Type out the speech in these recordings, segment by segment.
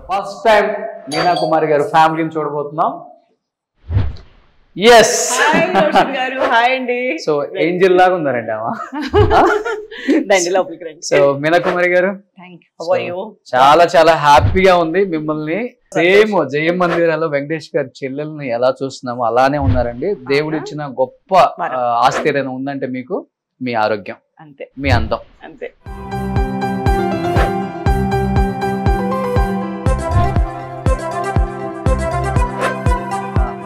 First time Meena కుమారి గారు ఫ్యామిలీని చూడబోతున్నాం. ఎస్ హాయ్ అండి. సో ఏంజిల్ లాగా ఉన్నారండి ఆమె. సో మీనా కుమారి గారు చాలా చాలా హ్యాపీగా ఉంది మిమ్మల్ని. సేమ్ జయం మందిరాలో వెంకటేష్ గారి చెల్లెల్ని ఎలా చూస్తున్నామో అలానే ఉన్నారండి. దేవుడు ఇచ్చిన గొప్ప ఆస్తి ఏదైనా ఉందంటే మీకు మీ ఆరోగ్యం, అంతే, మీ అందం, అంతే.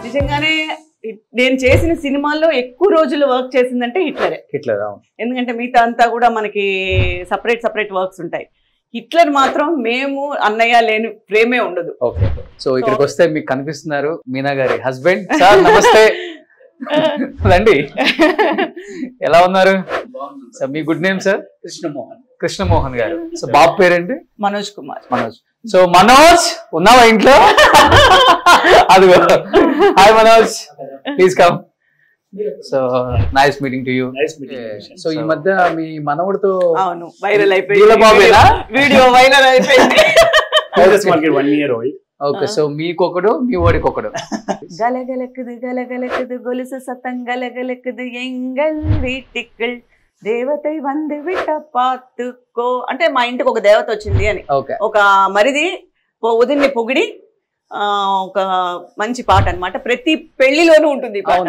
నిజంగానే నేను చేసిన సినిమాల్లో ఎక్కువ రోజులు వర్క్ చేసిందంటే హిట్లర్. ఎందుకంటే మిగతా అంతా కూడా మనకి సపరేట్ వర్క్స్ ఉంటాయి. హిట్లర్ మాత్రం మేము అన్నయ్య లేని ప్రేమే ఉండదు. ఓకే, సో ఇక్కడికి వస్తే మీకు కనిపిస్తున్నారు మీనా గారి హస్బెండ్. సార్ నమస్తే, రండి. ఎలా ఉన్నారు? మీ గుడ్ నేమ్ సార్? కృష్ణమోహన్ గారు. సో బాబు పేరేంటి? మనోజ్ కుమార్. సో మనోజ్ ఉన్నావా ఇంట్లో? అదిగో, hi Manoj, please come. So nice meeting to you. So ఈ మధ్య మీ మనవడితో వైరల్ అయిపోయింది వీడియో, వైరల్ అయిపోయింది. ఓకే, సో మీకొకడు మీ ఓడికొకడు. గలగలకుదు గలగలకుదు గొలుసు సతం గలగలకుదు ఎంగల్ వీటికల్ దేవతై వంది విట పాతుకో అంటే మా ఇంటికి ఒక దేవత వచ్చింది అని ఒక మరిది ఉదిన్ని పొగిడి ఒక మంచి పాట అన్నమాట. ప్రతి పెళ్లిలోనూ ఉంటుంది ఈ పాట.